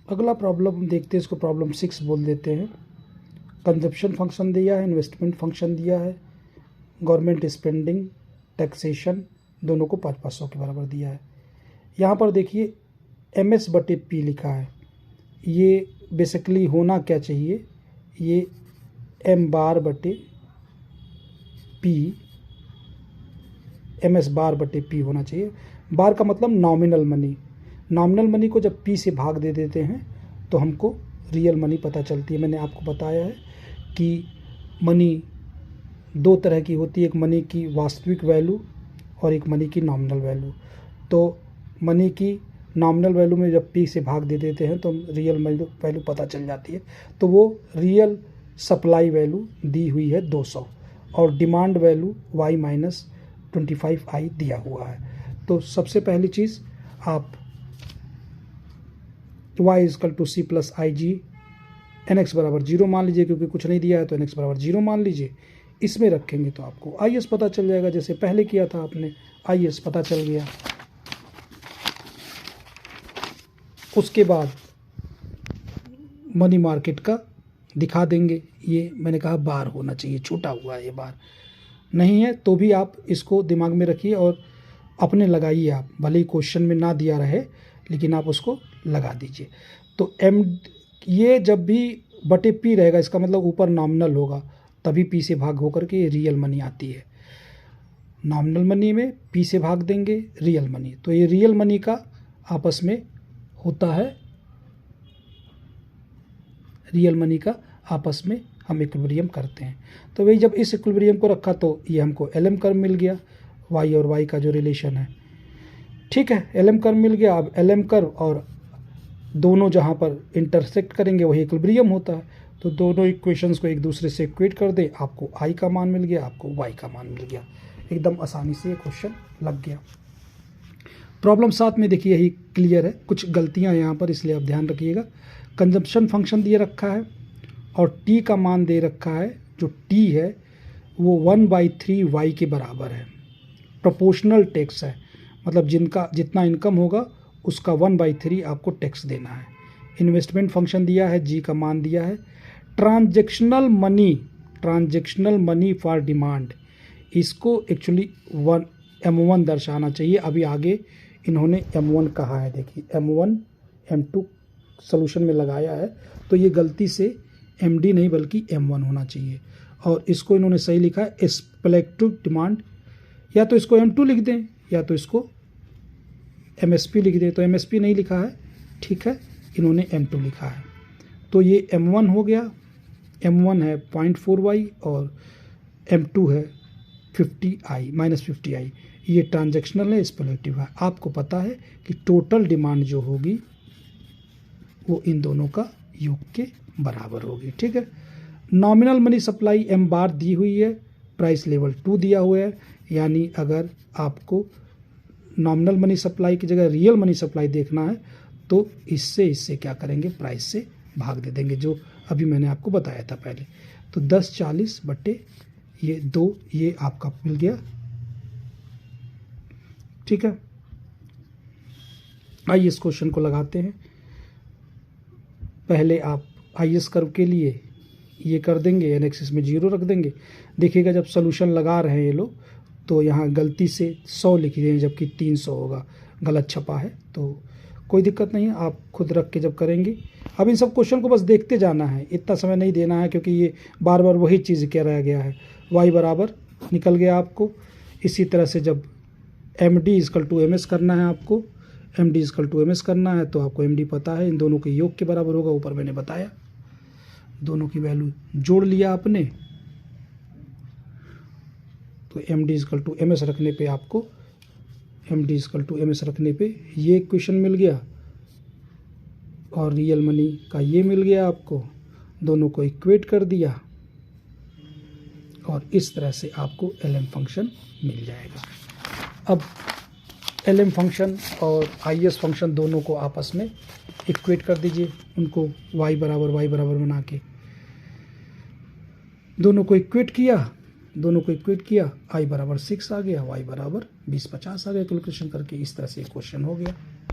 अगला प्रॉब्लम देखते हैं, इसको प्रॉब्लम 6 बोल देते हैं। कंजप्शन फंक्शन दिया है, इन्वेस्टमेंट फंक्शन दिया है, गवर्नमेंट स्पेंडिंग, टैक्सेशन, दोनों को 500 के बराबर दिया है। यहाँ पर देखिए MS/P लिखा है, ये बेसिकली होना क्या चाहिए, ये M/P MS/P होना चाहिए। बार का मतलब नॉमिनल मनी। नॉमिनल मनी को जब P से भाग दे देते हैं तो हमको रियल मनी पता चलती है। मैंने आपको बताया है कि मनी दो तरह की होती है, एक मनी की वास्तविक वैल्यू और एक मनी की नॉमिनल वैल्यू। तो मनी की नॉमिनल वैल्यू में जब P से भाग दे देते हैं तो रियल वैल्यू पता चल जाती है। तो वो रियल सप्लाई वैल्यू दी हुई है 200 और डिमांड वैल्यू Y-25I दिया हुआ है। तो सबसे पहली चीज़ आप Y=C + IG, NX = 0 मान लीजिए, क्योंकि कुछ नहीं दिया है तो NX = 0 मान लीजिए। इसमें रखेंगे तो आपको IS पता चल जाएगा, जैसे पहले किया था आपने, IS पता चल गया। उसके बाद मनी मार्केट का दिखा देंगे, ये मैंने कहा बार होना चाहिए, छूटा हुआ है ये बार नहीं है तो भी आप इसको दिमाग में रखिए और अपने लगाइए आप, भले ही क्वेश्चन में ना दिया रहे लेकिन आप उसको लगा दीजिए। तो ये जब भी बटे P रहेगा, इसका मतलब ऊपर नॉमिनल होगा, तभी P से भाग होकर के रियल मनी आती है। नॉमिनल मनी में P से भाग देंगे रियल मनी, तो ये रियल मनी का आपस में होता है, रियल मनी का आपस में हम इक्विलिब्रियम करते हैं। तो वही जब इस इक्विलिब्रियम को रखा तो ये हमको LM कर्व मिल गया, Y और Y का जो रिलेशन है, ठीक है, LM कर्व मिल गया। अब LM कर्व और दोनों जहाँ पर इंटरसेक्ट करेंगे वही इक्विलिब्रियम होता है। तो दोनों इक्वेशंस को एक दूसरे से इक्वेट कर दें, आपको I का मान मिल गया, आपको Y का मान मिल गया। एकदम आसानी से ये क्वेश्चन लग गया। प्रॉब्लम 7 में देखिए यही क्लियर है, कुछ गलतियाँ यहाँ पर, इसलिए आप ध्यान रखिएगा। कंजप्शन फंक्शन दिए रखा है और T का मान दे रखा है, जो T है वो 1/3 Y के बराबर है। प्रोपोर्शनल टैक्स है, मतलब जितना इनकम होगा उसका 1/3 आपको टैक्स देना है। इन्वेस्टमेंट फंक्शन दिया है, G का मान दिया है। ट्रांजैक्शनल मनी फॉर डिमांड, इसको एक्चुअली M1 दर्शाना चाहिए। अभी आगे इन्होंने M1 कहा है, देखिए M1 M2 सोल्यूशन में लगाया है, तो ये गलती से MD नहीं बल्कि M1 होना चाहिए। और इसको इन्होंने सही लिखा है एक्सपेक्टेड डिमांड, या तो इसको M2 लिख दें या तो इसको MSP लिख दें। तो MSP नहीं लिखा है, ठीक है, इन्होंने M2 लिखा है। तो ये M1 हो गया, M1 है 0.4Y और M2 है 50I -50I। ये ट्रांजैक्शनल है, स्पेक्युलेटिव है। आपको पता है कि टोटल डिमांड जो होगी वो इन दोनों का योग के बराबर होगी, ठीक है। नॉमिनल मनी सप्लाई M बार दी हुई है, प्राइस लेवल 2 दिया हुआ है, यानी अगर आपको नॉमिनल मनी सप्लाई की जगह रियल मनी सप्लाई देखना है तो इससे क्या करेंगे, प्राइस से भाग दे देंगे, जो अभी मैंने आपको बताया था पहले। तो 10/40 बटे ये 2, ये आपका मिल गया, ठीक है। आइए इस क्वेश्चन को लगाते हैं। पहले आप IS कर्व के लिए ये कर देंगे, NX में 0 रख देंगे। देखिएगा जब सोल्यूशन लगा रहे हैं ये लोग तो यहाँ गलती से 100 लिख दें जबकि 300 होगा, गलत छपा है, तो कोई दिक्कत नहीं है, आप खुद रख के जब करेंगे। अब इन सब क्वेश्चन को बस देखते जाना है, इतना समय नहीं देना है, क्योंकि ये बार बार वही चीज़ कह रहा गया है। Y बराबर निकल गया आपको। इसी तरह से जब MD = MS करना है आपको, MD = MS करना है तो आपको MD पता है, इन दोनों के योग के बराबर होगा, ऊपर मैंने बताया। दोनों की वैल्यू जोड़ लिया आपने, तो MD = MS रखने पे आपको MD = MS रखने पे ये इक्वेशन मिल गया और रियल मनी का ये मिल गया आपको, दोनों को इक्वेट कर दिया और इस तरह से आपको LM फंक्शन मिल जाएगा। अब LM फंक्शन और IS फंक्शन दोनों को आपस में इक्वेट कर दीजिए, उनको y बराबर बना के दोनों को इक्वेट किया, I = 6 आ गया, Y = 20/50 आ गया। कैलकुलेशन करके इस तरह से क्वेश्चन हो गया।